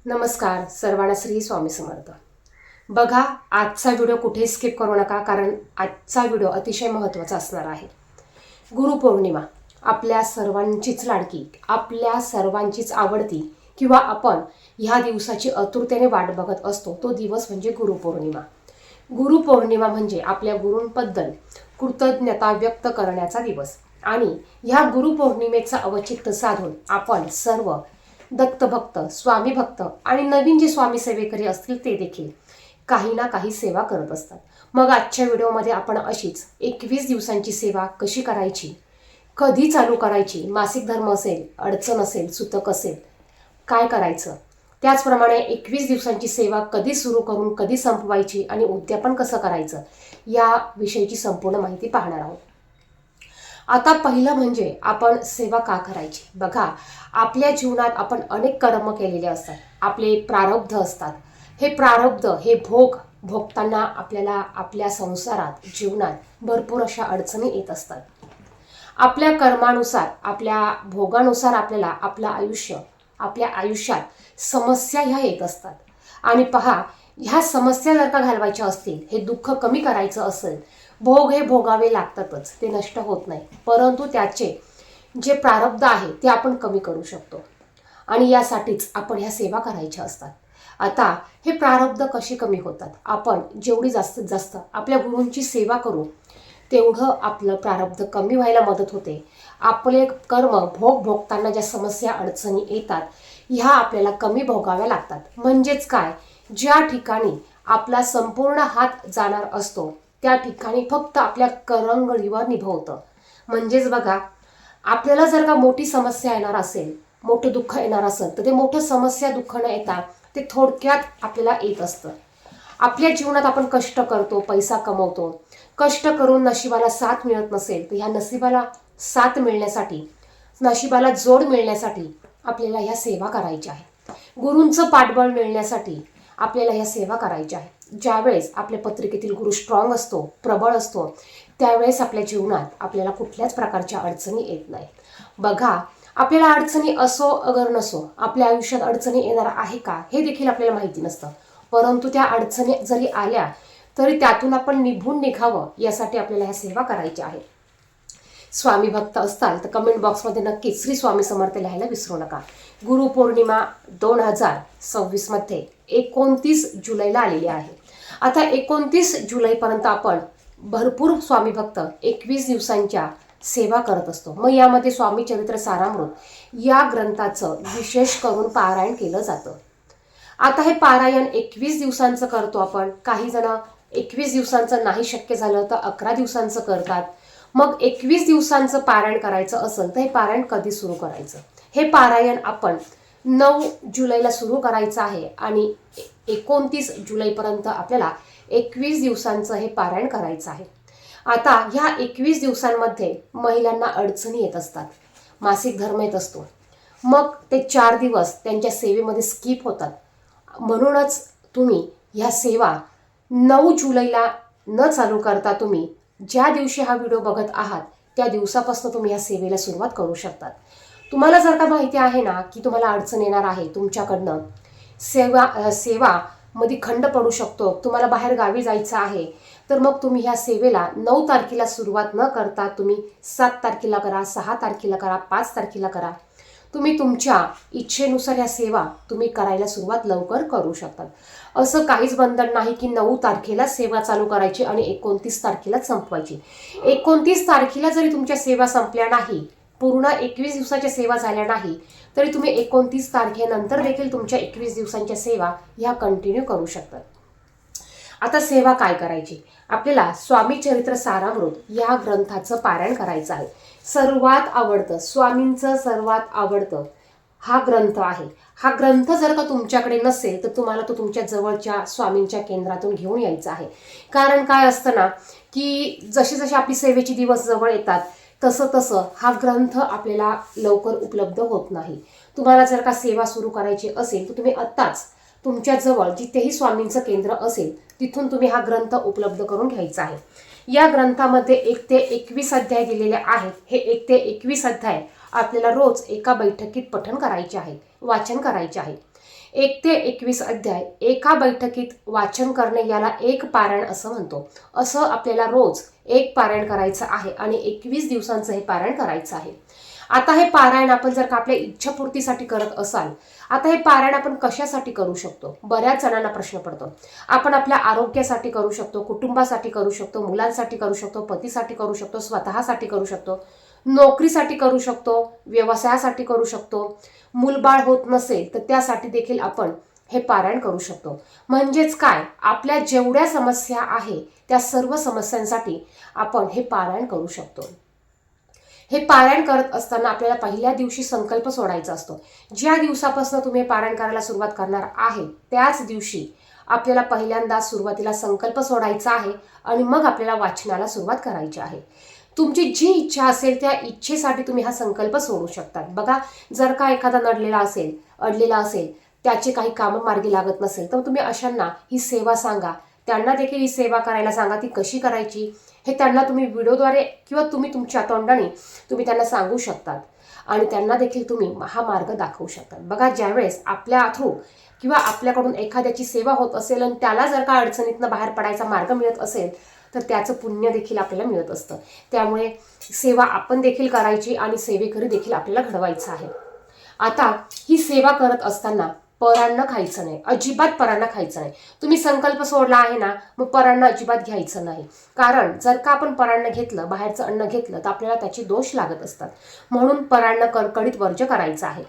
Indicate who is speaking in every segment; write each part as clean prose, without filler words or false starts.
Speaker 1: नमस्कार सर्वांना श्री स्वामी समर्थ। बघा, आजचा व्हिडिओ कुठे स्किप करू नका, कारण आजचा व्हिडिओ अतिशय महत्त्वाचा असणार आहे। गुरुपौर्णिमा आपल्या सर्वांचीच लाडकी, आपल्या सर्वांचीच आवडती, किंवा आपण ह्या दिवसाची आतुरतेने वाट बघत असतो तो दिवस म्हणजे गुरुपौर्णिमा। गुरुपौर्णिमा म्हणजे आपल्या गुरूंबद्दल कृतज्ञता व्यक्त करण्याचा दिवस। आणि ह्या गुरुपौर्णिमेचा अवचित्त साधून आपण सर्व दत्तभक्त, स्वामी भक्त आणि नवीन जे स्वामी सेवेकरी असतील ते देखील काही ना काही सेवा करत असतात। मग आजच्या व्हिडिओमध्ये आपण अशीच 21 दिवसांची सेवा कशी करायची, कधी चालू करायची, मासिक धर्म असेल, अडचण असेल, सुतक असेल, काय करायचं, त्याचप्रमाणे 21 दिवसांची सेवा कधी सुरू करून कधी संपवायची आणि उद्यापन कसं करायचं, या विषयीची संपूर्ण माहिती पाहणार आहोत। आता पहिलं म्हणजे आपण सेवा का करायची। बघा, आपल्या जीवनात आपण अनेक कर्म केलेले असतात, आपले प्रारब्ध असतात। हे प्रारब्ध, हे भोग भोगताना आपल्याला आपल्या संसारात, जीवनात भरपूर अशा अडचणी येत असतात। आपल्या कर्मानुसार, आपल्या भोगानुसार आपल्याला आपल्या आयुष्यात समस्या ह्या येत असतात। आणि पहा, ह्या समस्या जर का घालवायच्या असतील, हे दुःख कमी करायचं असेल, भोग हे भोगावे लागतातच, ते नष्ट होत नाही, परंतु त्याचे जे प्रारब्ध आहे ते आपण कमी करू शकतो। आणि यासाठीच आपण ह्या सेवा करायच्या असतात। आता हे प्रारब्ध कशी कमी होतात, आपण जेवढी जास्तीत जास्त आपल्या गुरूंची सेवा करू तेवढं आपलं प्रारब्ध कमी व्हायला मदत होते। आपले कर्म भोग भोगताना ज्या समस्या अडचणी येतात ह्या आपल्याला कमी भोगाव्या लागतात। म्हणजेच काय, ज्या ठिकाणी आपला संपूर्ण हात जाणार असतो त्या ठिकाणी फक्त आपल्या करंगळीवर निभवतं। म्हणजेच बघा, आपल्याला जर का मोठी समस्या येणार असेल, मोठं दुःख येणार असेल, तर ते मोठं समस्या दुःख न येता ते थोडक्यात आपल्याला येत असतं। आपल्या जीवनात आपण कष्ट करतो, पैसा कमवतो, कष्ट करून नशिबाला साथ मिळत नसेल तर ह्या नशिबाला साथ मिळण्यासाठी, नशिबाला जोड मिळण्यासाठी आपल्याला ह्या सेवा करायच्या आहे। गुरूंचं पाठबळ मिळण्यासाठी आपल्याला ह्या सेवा करायच्या आहे। ज्यावेळेस आपल्या पत्रिकेतील गुरु स्ट्रॉंग असतो, प्रबळ असतो, त्यावेळेस आपल्या जीवनात आपल्याला कुठल्याच प्रकारच्या अडचणी येत नाही। बघा, आपल्याला अडचणी असो अगर नसो, आपल्या आयुष्यात अडचणी येणार आहे का हे देखील आपल्याला माहिती नसतं, परंतु त्या अडचणी जरी आल्या तरी त्यातून आपण निभून निघावं यासाठी आपल्याला ह्या सेवा करायच्या आहेत। स्वामी भक्त असताल तर कमेंट बॉक्समध्ये नक्कीच श्री स्वामी समर्थ लिहायला विसरू नका। गुरुपौर्णिमा 2026 मध्ये 29 जुलैला आलेली आहे। आता 29 जुलैपर्यंत आपण भरपूर स्वामी भक्त 21 दिवसांच्या सेवा करत असतो। मग यामध्ये स्वामी चरित्र सारामृत या ग्रंथाचं विशेष करून पारायण केलं जातं। आता हे पारायण 21 दिवसांचं करतो आपण, काही जण 21 दिवसांचं नाही शक्य झालं तर 11 दिवसांचं करतात। मग 21 दिवसांचं पारायण करायचं असेल तर हे पारायण कधी सुरू करायचं, हे पारायण आपण 9 जुलैला सुरू करायचं आहे आणि 29 जुलैपर्यंत आपल्याला 21 दिवसांचं हे पारायण करायचं आहे। आता ह्या 21 दिवसांमध्ये महिलांना अडचणी येत असतात, मासिक धर्म येत असतो, मग ते 4 दिवस त्यांच्या सेवेमध्ये स्किप होतात। म्हणूनच तुम्ही ह्या सेवा 9 जुलैला न चालू करता तुम्ही ज्या दिवशी हा व्हिडिओ बघत आहात त्या दिवसापासून तुम्ही ह्या सेवेला सुरुवात करू शकतात। तुम्हाला जर का माहिती आहे ना की तुम्हाला अडचण येणार आहे, तुमच्याकडनं सेवा मध्ये खंड पडू शकतो, तुम्हाला बाहेर गावी जायचं आहे, तर मग तुम्ही ह्या सेवेला 9 तारखेला सुरुवात न करता तुम्ही 7 तारखेला करा, 6 तारखेला करा, 5 तारखेला करा। तुम्ही तुमच्या इच्छेनुसार ह्या सेवा तुम्ही करायला सुरुवात लवकर करू शकतात। असं काहीच बंधन नाही की 9 तारखेला सेवा चालू करायची आणि 29 तारखेला संपवायची। 29 तारखेला जरी तुमच्या सेवा संपल्या नाही, पूर्ण 21 दिवसाच्या सेवा झाल्या नाही, तरी तुम्ही 29 तारखेनंतर देखील तुमच्या 21 दिवसांच्या सेवा ह्या कंटिन्यू करू शकतात। आता सेवा काय करायची, आपल्याला स्वामी चरित्र सारामृत या ग्रंथाचं पारायण करायचं आहे। सर्वात आवडतं, स्वामींचं सर्वात आवडतं हा ग्रंथ आहे। हा ग्रंथ जर का तुमच्याकडे नसेल तर तुम्हाला तो तुमच्या जवळच्या स्वामींच्या केंद्रातून घेऊन यायचा आहे। कारण काय असतं ना की जसे जसे आपली सेवेचे दिवस जवळ येतात तसं तसं हा ग्रंथ आपल्याला लवकर उपलब्ध होत नाही। तुम्हाला जर का सेवा सुरू करायची असेल तर तुम्ही आत्ताच तुमच्या जवळ जिथेही स्वामींचं केंद्र असेल तिथून तुम्ही हा ग्रंथ उपलब्ध करून घ्यायचा आहे। या ग्रंथामध्ये 1 ते 21 अध्याय दिलेले आहेत। हे 1 ते 21 अध्याय आपल्याला रोज एका बैठकीत पठण करायचे आहे, वाचन करायचे आहे। 1 ते 21 अध्याय एका बैठकीत वाचन करणे याला एक पारायण असं म्हणतो. असं आपल्याला रोज एक पारायण करायचं आहे आणि 21 दिवसांचं हे पारायण करायचं आहे. आता हे पारायण आपण जर का आपल्या इच्छापूर्तीसाठी करत असाल, आता हे पारायण आपण कशासाठी करू शकतो? बऱ्याच जणांना प्रश्न पडतो. आपण आपल्या आरोग्यासाठी करू शकतो, कुटुंबासाठी करू शकतो, मुलांसाठी करू शकतो, पतीसाठी करू शकतो, स्वतःसाठी करू शकतो, नोकरीसाठी करू शकतो, व्यवसायासाठी करू शकतो. मूलबाळ होत नसेल तर त्यासाठी देखील आपण हे पारायण करू शकतो. म्हणजेच काय, आपल्या जेवढ्या समस्या आहे त्या सर्व समस्यांसाठी आपण हे पारायण करू शकतो. हे पारायण करत असताना आपल्याला पहिल्या दिवशी संकल्प सोडायचा असतो. ज्या दिवसापासून तुम्ही पारायण करायला सुरुवात करणार आहे त्याच दिवशी आपल्याला पहिल्यांदा सुरुवातीला संकल्प सोडायचा आहे आणि मग आपल्याला वाचनाला सुरुवात करायची आहे. तुमची जी इच्छा असेल त्या इच्छेसाठी तुम्ही हा संकल्प सोडू शकता. बघा, जर का एखादा अडलेला असेल, त्याचे काही कामं मार्गी लागत नसेल तर तुम्ही अशांना ही सेवा सांगा, त्यांना देखील ही सेवा करायला सांगा. ती कशी करायची हे त्यांना तुम्ही व्हिडिओद्वारे किंवा तुम्ही तुमच्या तोंडाने तुम्ही त्यांना सांगू शकतात आणि त्यांना देखील तुम्ही हा मार्ग दाखवू शकतात. बघा, ज्यावेळेस आपल्या थ्रू किंवा आपल्याकडून एखाद्याची सेवा होत असेल आणि त्याला जर का अडचणीतनं बाहेर पडायचा मार्ग मिळत असेल तर त्याचं पुण्य देखील आपल्याला मिळत असतं. त्यामुळे सेवा आपण देखील करायची आणि सेवेकरी देखील आपल्याला घडवायचं आहे. आता ही सेवा करत असताना परान्न खायचं नाही, अजिबात परान्न खायचं नाही. तुम्ही संकल्प सोडला आहे ना, मग परान्न अजिबात घ्यायचं नाही. कारण जर का आपण परान्न घेतलं, बाहेरचं अन्न घेतलं तर आपल्याला त्याची दोष लागत असतात. म्हणून परान्न कडकडीत वर्ज्य करायचं आहे.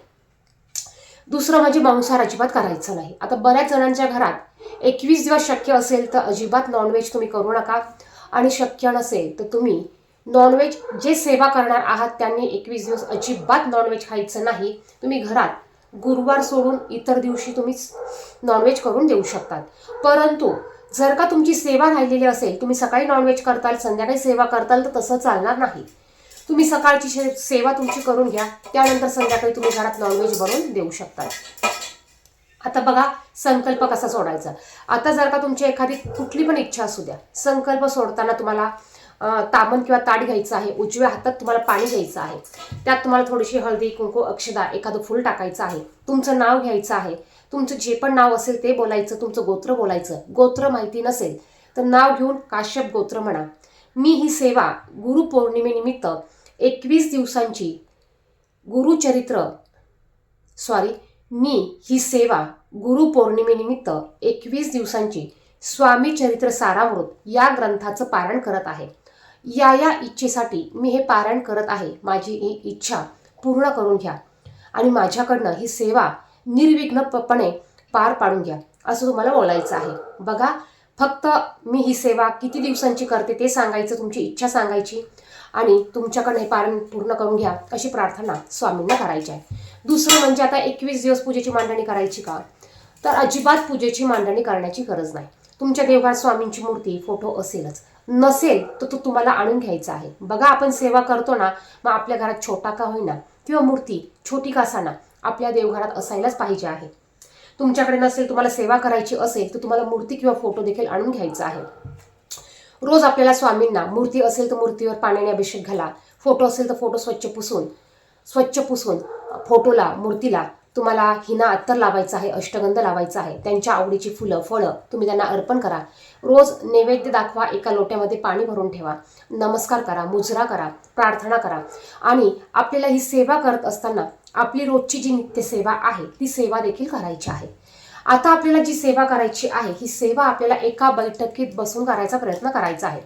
Speaker 1: दुसरं म्हणजे मांसाहार अजिबात करायचं नाही. आता बऱ्याच जणांच्या घरात 21 दिवस शक्य असेल तर अजिबात नॉनव्हेज तुम्ही करू नका आणि शक्य नसेल तर तुम्ही नॉनव्हेज जे सेवा करणार आहात त्यांनी 21 दिवस अजिबात नॉनव्हेज खायचं नाही. तुम्ही घरात गुरुवार सोडून इतर दिवशी तुम्ही नॉनव्हेज करून देऊ शकतात. परंतु जर का तुमची सेवा राहिलेली असेल, तुम्ही सकाळी नॉनव्हेज करताल, संध्याकाळी सेवा करताल, तर तसं चालणार नाही. तुम्ही सकाळची सेवा तुमची करून घ्या, त्यानंतर संध्याकाळी तुम्ही घरात नॉनव्हेज बनवून देऊ शकता. आता बघा, संकल्प कसा सोडायचा. आता जर का तुमची एखादी कुठली पण इच्छा असू द्या, संकल्प सोडताना तुम्हाला तामण किंवा ताट घ्यायचं आहे, उजव्या हातात तुम्हाला पाणी घ्यायचं आहे, त्यात तुम्हाला थोडीशी हळदी, कुंकू, अक्षदा, एखादं फूल टाकायचं आहे, तुमचं नाव घ्यायचं आहे, तुमचं जे पण नाव असेल ते बोलायचं, तुमचं गोत्र बोलायचं. गोत्र माहिती नसेल तर नाव घेऊन काश्यप गोत्र म्हणा. मी ही सेवा गुरुपौर्णिमेनिमित्त 21 दिवसांची मी ही सेवा गुरुपौर्णिमेनिमित्त 21 दिवसांची स्वामी चरित्र सारामृत या ग्रंथाचं पारायण करत आहे. या इच्छेसाठी मी हे पारायण करत आहे. माझी ही इच्छा पूर्ण करून घ्या आणि माझ्याकडनं ही सेवा निर्विघ्नपणे पार पाडून घ्या, असं तुम्हाला बोलायचं आहे. बघा, फक्त मी ही सेवा किती दिवसांची करते ते सांगायचं, तुमची इच्छा सांगायची आणि तुमच्याकडनं हे पारायण पूर्ण करून घ्या अशी प्रार्थना स्वामींना करायची आहे. दुसरं म्हणजे आता 21 दिवस पूजेची मांडणी करायची का, तर अजिबात पूजेची मांडणी करण्याची गरज नाही. तुमच्या देवघरात स्वामींची मूर्ती, फोटो असेलच, नसेल तर तो तुम्हाला आणून घ्यायचा आहे. बघा, आपण सेवा करतो ना, मग आपल्या घरात छोटा का होईना किंवा मूर्ती छोटी का असाना आपल्या देवघरात असायलाच पाहिजे आहे. तुमच्याकडे नसेल, तुम्हाला सेवा करायची असेल तर तुम्हाला मूर्ती किंवा फोटो देखील आणून घ्यायचा आहे. रोज आपल्याला स्वामींना, मूर्ती असेल तर मूर्तीवर पाण्याने अभिषेक घाला, फोटो असेल तर फोटो स्वच्छ पुसून फोटोला, मूर्तीला तुम्हाला हिना अत्तर लावायचा आहे, अष्टगंध लावायचा आहे. त्यांच्या आवडीची फुलं, फळं तुम्ही त्यांना अर्पण करा. रोज नैवेद्य दाखवा, एका लोट्यामध्ये पाणी भरून ठेवा, नमस्कार करा, मुजरा करा, प्रार्थना करा आणि आपल्याला ही सेवा करत असताना आपली रोजची जी नित्यसेवा आहे ती सेवा देखील करायची आहे. आता आपल्याला जी सेवा करायची आहे ही सेवा आपल्याला एका बैठकीत बसून करायचा प्रयत्न करायचा आहे.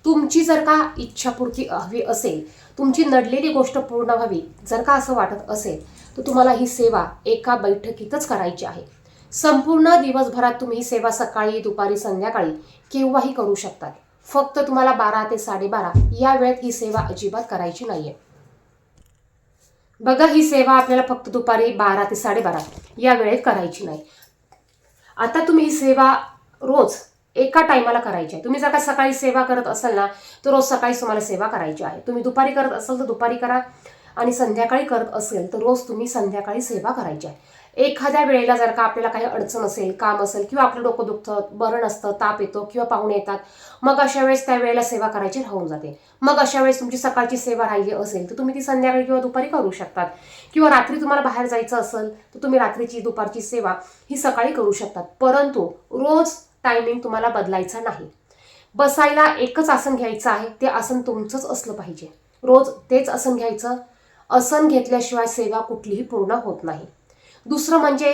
Speaker 1: तुमची जर का इच्छापूर्ती हवी असेल, तुमची नडलेली गोष्ट पूर्ण व्हावी जर का असं वाटत असेल तर तुम्हाला ही सेवा एका बैठकीतच करायची आहे. संपूर्ण दिवसभरात तुम्ही ही सेवा सकाळी, दुपारी, संध्याकाळी केव्हाही करू शकतात. फक्त तुम्हाला 12 ते 12:30 या वेळेत ही सेवा अजिबात करायची नाहीये. बघा, ही सेवा आपल्याला फक्त दुपारी 12 ते 12:30 या वेळेत करायची नाही. आता तुम्ही ही सेवा रोज एका टायमाला करायची आहे. तुम्ही जर का सकाळी सेवा करत असाल ना तर रोज सकाळी तुम्हाला सेवा करायची आहे. तुम्ही दुपारी करत असाल तर दुपारी करा आणि संध्याकाळी करत असेल तर रोज तुम्ही संध्याकाळी सेवा करायची आहे. एखाद्या वेळेला जर का आपल्याला काही अडचण असेल, काम असेल किंवा आपलं डोकं दुखतं, बरं नसतं, ताप येतो किंवा पाहुणे येतात, मग अशा वेळेस त्या वेळेला सेवा करायची राहून जाते. मग अशा वेळेस तुमची सकाळची सेवा राहिली असेल तर तुम्ही ती संध्याकाळी किंवा दुपारी करू शकतात. किंवा रात्री तुम्हाला बाहेर जायचं असेल तर तुम्ही रात्रीची दुपारची सेवा ही सकाळी करू शकतात. परंतु रोज टायमिंग तुम्हाला बदलायचा नाही. बसायला एकच आसन घ्यायचं आहे, ते आसन तुमचंच असलं पाहिजे. रोज तेच आसन घ्यायचं. आसन घेतल्याशिवाय सेवा कुठलीही पूर्ण होत नाही. दुसरं म्हणजे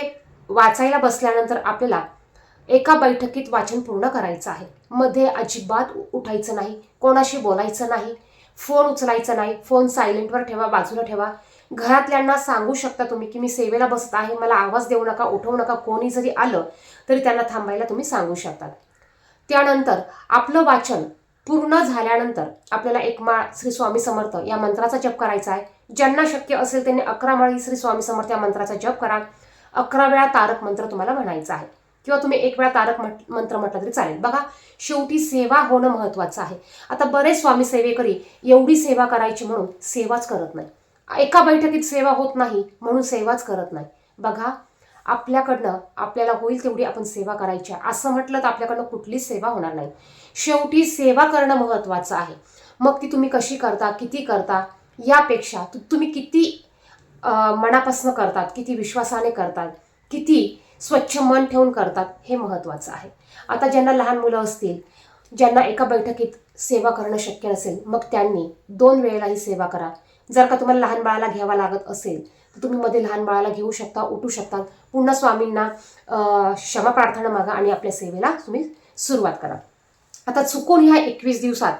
Speaker 1: वाचायला बसल्यानंतर आपल्याला एका बैठकीत वाचन पूर्ण करायचं आहे. मध्ये अजिबात उठायचं नाही, कोणाशी बोलायचं नाही, फोन उचलायचा नाही, फोन सायलेंटवर ठेवा, बाजूला ठेवा. घरातल्यांना सांगू शकता तुम्ही की मी सेवेला बसत आहे, मला आवाज देऊ नका, उठवू नका. कोणी जरी आलं तरी त्यांना थांबायला तुम्ही सांगू शकतात. त्यानंतर आपलं वाचन पूर्ण झाल्यानंतर आपल्याला एक माळ श्री स्वामी समर्थ या मंत्राचा जप करायचा आहे. ज्यांना शक्य असेल त्यांनी 11 माळी श्री स्वामी समर्थ या मंत्राचा जप करा. 11 वेळा तारक मंत्र तुम्हाला म्हणायचा आहे किंवा तुम्ही 1 वेळा तारक मंत्र म्हटलं तरी चालेल. बघा, शेवटी सेवा होणं महत्वाचं आहे. आता बरेच स्वामी सेवेकरी एवढी सेवा करायची म्हणून सेवाच करत नाही. एका बैठकीत सेवा होत नाही म्हणून सेवाच करत नाही. बघा, आपल्याकडनं आपल्याला होईल तेवढी आपण सेवा करायची आहे. असं म्हटलं तर आपल्याकडनं कुठलीच सेवा होणार नाही. शेवटी सेवा करणं महत्वाचं आहे. मग ती तुम्ही कशी करता, किती करता, यापेक्षा तुम्ही किती मनापासून करतात, किती विश्वासाने करतात, किती स्वच्छ मन ठेवून करतात, हे महत्वाचं आहे. आता ज्यांना लहान मुलं असतील, ज्यांना एका बैठकीत सेवा करणं शक्य नसेल, मग त्यांनी 2 वेळेलाही सेवा करा. जर का तुम्हाला लहान बाळाला घ्यावा लागत असेल तर तुम्ही मध्ये लहान बाळाला घेऊ शकता, उठू शकता. पुन्हा स्वामींना क्षमा प्रार्थना मागा आणि आपल्या सेवेला तुम्ही सुरुवात करा. आता चुकून ह्या 21 दिवसात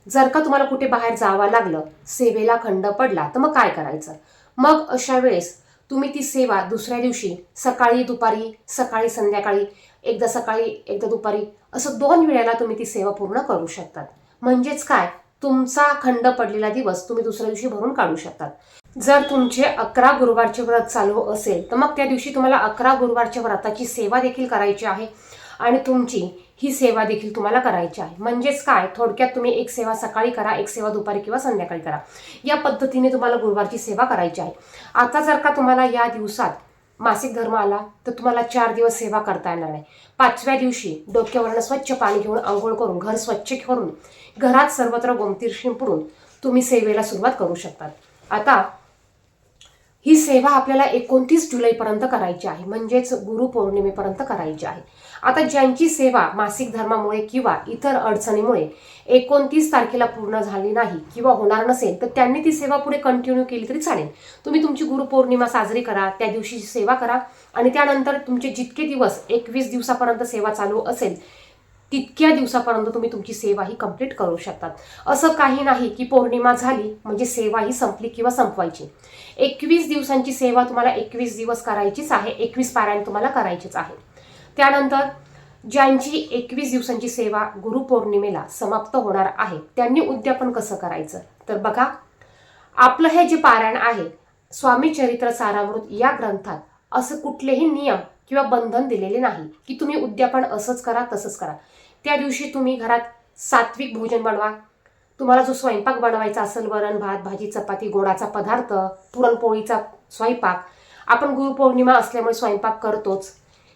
Speaker 1: जर का तुम्हाला कुठे बाहेर जावं लागलं, सेवेला खंड पडला, तर मग काय करायचं? मग अशा वेळेस तुम्ही ती सेवा दुसऱ्या दिवशी सकाळी दुपारी, सकाळी संध्याकाळी, एकदा सकाळी एकदा दुपारी, असं 2 वेळेला तुम्ही ती सेवा पूर्ण करू शकतात. म्हणजेच काय, तुमचा खंड पडलेला दिवस तुम्ही दुसऱ्या दिवशी भरून काढू शकतात. जर तुमचे 11 गुरुवारचे व्रत चालू असेल तर मग त्या दिवशी तुम्हाला 11 गुरुवारच्या व्रताची सेवा देखील करायची आहे आणि तुमची ही सेवा देखील तुम्हाला करायची आहे. म्हणजेच काय, थोडक्यात तुम्ही एक सेवा सकाळी करा, एक सेवा दुपारी किंवा संध्याकाळी करा. या पद्धतीने तुम्हाला गुरुवारची सेवा करायची आहे. आता जर का तुम्हाला या दिवसात मासिक धर्म आला तर तुम्हाला 4 दिवस सेवा करता येणार नाही. 5व्या दिवशी डोक्यावरनं स्वच्छ पाणी घेऊन आंघोळ करून, घर स्वच्छ करून, घरात सर्वत्र गोमतीर शिंपडून तुम्ही सेवेला सुरुवात करू शकतात. आता ही सेवा आपल्याला 29 जुलैपर्यंत करायची आहे, म्हणजेच गुरुपौर्णिमेपर्यंत करायची आहे. आता ज्यांची सेवा मासिक धर्मामुळे किंवा इतर अडचणीमुळे 29 तारखेला पूर्ण झाली नाही किंवा होणार नसेल तर त्यांनी ती सेवा पुढे कंटिन्यू केली तरी चालेल. तुम्ही तुमची गुरुपौर्णिमा साजरी करा, त्या दिवशी सेवा करा आणि त्यानंतर तुमचे जितके दिवस 21 दिवसापर्यंत सेवा चालू असेल तितक्या दिवसापर्यंत तुम्ही तुमची सेवा ही कंप्लीट करू शकतात. असं काही नाही की पौर्णिमा झाली म्हणजे सेवा ही संपली किंवा संपवायची. 21 दिवसांची सेवा तुम्हाला 21 दिवस करायचीच आहे. 21 पारायण तुम्हाला करायचीच आहे. त्यानंतर ज्यांची 21 दिवसांची सेवा गुरुपौर्णिमेला समाप्त होणार आहे त्यांनी उद्यापन कसं करायचं? तर बघा, आपलं हे जे पारायण आहे स्वामी चरित्र सारामृत या ग्रंथात असं कुठलेही नियम किंवा बंधन दिलेले नाही की तुम्ही उद्यापन असंच करा तसंच करा. त्या दिवशी तुम्ही घरात सात्विक भोजन बनवा. तुम्हाला जो स्वयंपाक बनवायचा असेल, वरण भात, भाजी, चपाती, गोडाचा पदार्थ, पुरणपोळीचा स्वयंपाक, आपण गुरुपौर्णिमा असल्यामुळे स्वयंपाक करतोच.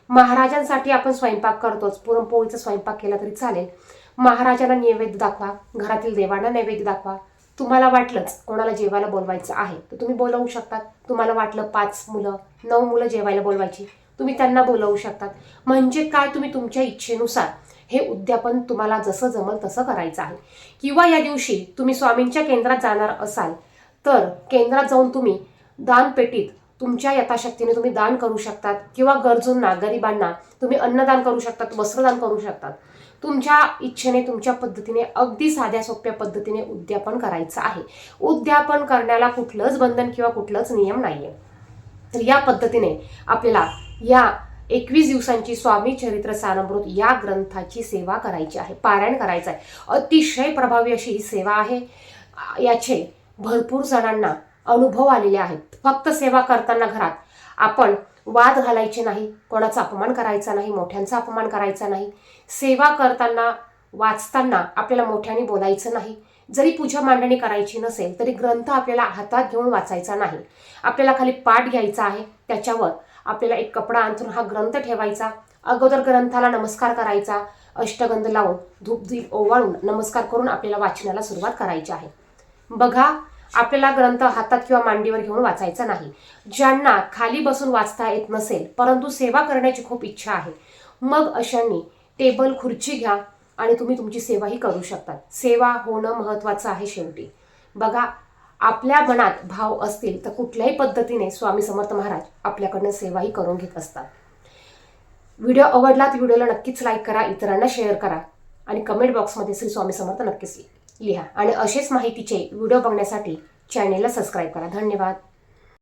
Speaker 1: महाराजांसाठी आपण स्वयंपाक करतोच. पुरणपोळीचा स्वयंपाक केला तरी चालेल. महाराजांना नैवेद्य दाखवा, घरातील देवांना नैवेद्य दाखवा. तुम्हाला वाटलंच कोणाला जेवायला बोलवायचं आहे तर तुम्ही बोलवू शकतात. तुम्हाला वाटलं 5 मुलं 9 मुलं जेवायला बोलवायची, तुम्ही त्यांना बोलवू शकतात. म्हणजे काय, तुम्ही तुमच्या इच्छेनुसार हे उद्यापन तुम्हाला जसं जमल तसं करायचं आहे. किंवा या दिवशी तुम्ही स्वामींच्या केंद्रात जाणार असाल तर केंद्रात जाऊन तुम्ही दानपेटीत तुमच्या यथाशक्तीने तुम्ही दान करू शकतात किंवा गरजूंना, गरिबांना तुम्ही अन्नदान करू शकतात, वस्त्रदान करू शकतात. तुमच्या इच्छेने, तुमच्या पद्धतीने, अगदी साध्या सोप्या पद्धतीने उद्यापन करायचं आहे. उद्यापन करण्याला कुठलंच बंधन किंवा कुठलंच नियम नाहीये. तर या पद्धतीने आपल्याला या 21 दिवसांची स्वामी चरित्र सारामृत या ग्रंथाची सेवा करायची आहे, पारायण करायचं आहे. अतिशय प्रभावी अशी ही सेवा आहे. याचे भरपूर जणांना अनुभव आलेले आहेत. फक्त सेवा करताना घरात आपण वाद घालायचे नाही, कोणाचा अपमान करायचा नाही, मोठ्यांचा अपमान करायचा नाही. सेवा करताना, वाचताना आपल्याला मोठ्याने बोलायचं नाही. जरी पूजा मांडणी करायची नसेल तरी ग्रंथ आपल्याला हातात घेऊन वाचायचा नाही. आपल्याला खाली पाठ घ्यायचा आहे, त्याच्यावर आपल्याला एक कपडा अंथरून हा ग्रंथ ठेवायचा, अगोदर ग्रंथाला नमस्कार करायचा, अष्टगंध लावून धूपदीप ओवाळून नमस्कार करून आपल्याला वाचनाला सुरुवात करायची आहे. बघा, आपल्याला ग्रंथ हातात किंवा मांडीवर घेऊन वाचायचा नाही. ज्यांना खाली बसून वाचता येत नसेल परंतु सेवा करण्याची खूप इच्छा आहे, मग अशांनी टेबल खुर्ची घ्या आणि तुम्ही तुमची सेवाही करू शकतात. सेवा होणं महत्त्वाचं आहे शेवटी. बघा, आपल्या मनात भाव असतील तर कुठल्याही पद्धतीने स्वामी समर्थ महाराज आपल्याकडनं सेवाही करून घेत असतात. व्हिडिओ आवडला तर व्हिडिओला नक्कीच लाईक करा, इतरांना शेअर करा आणि कमेंट बॉक्समध्ये श्री स्वामी समर्थ नक्कीच लिहा. आणि असेच माहितीचे व्हिडिओ बघण्यासाठी चॅनेलला सबस्क्राईब करा. धन्यवाद.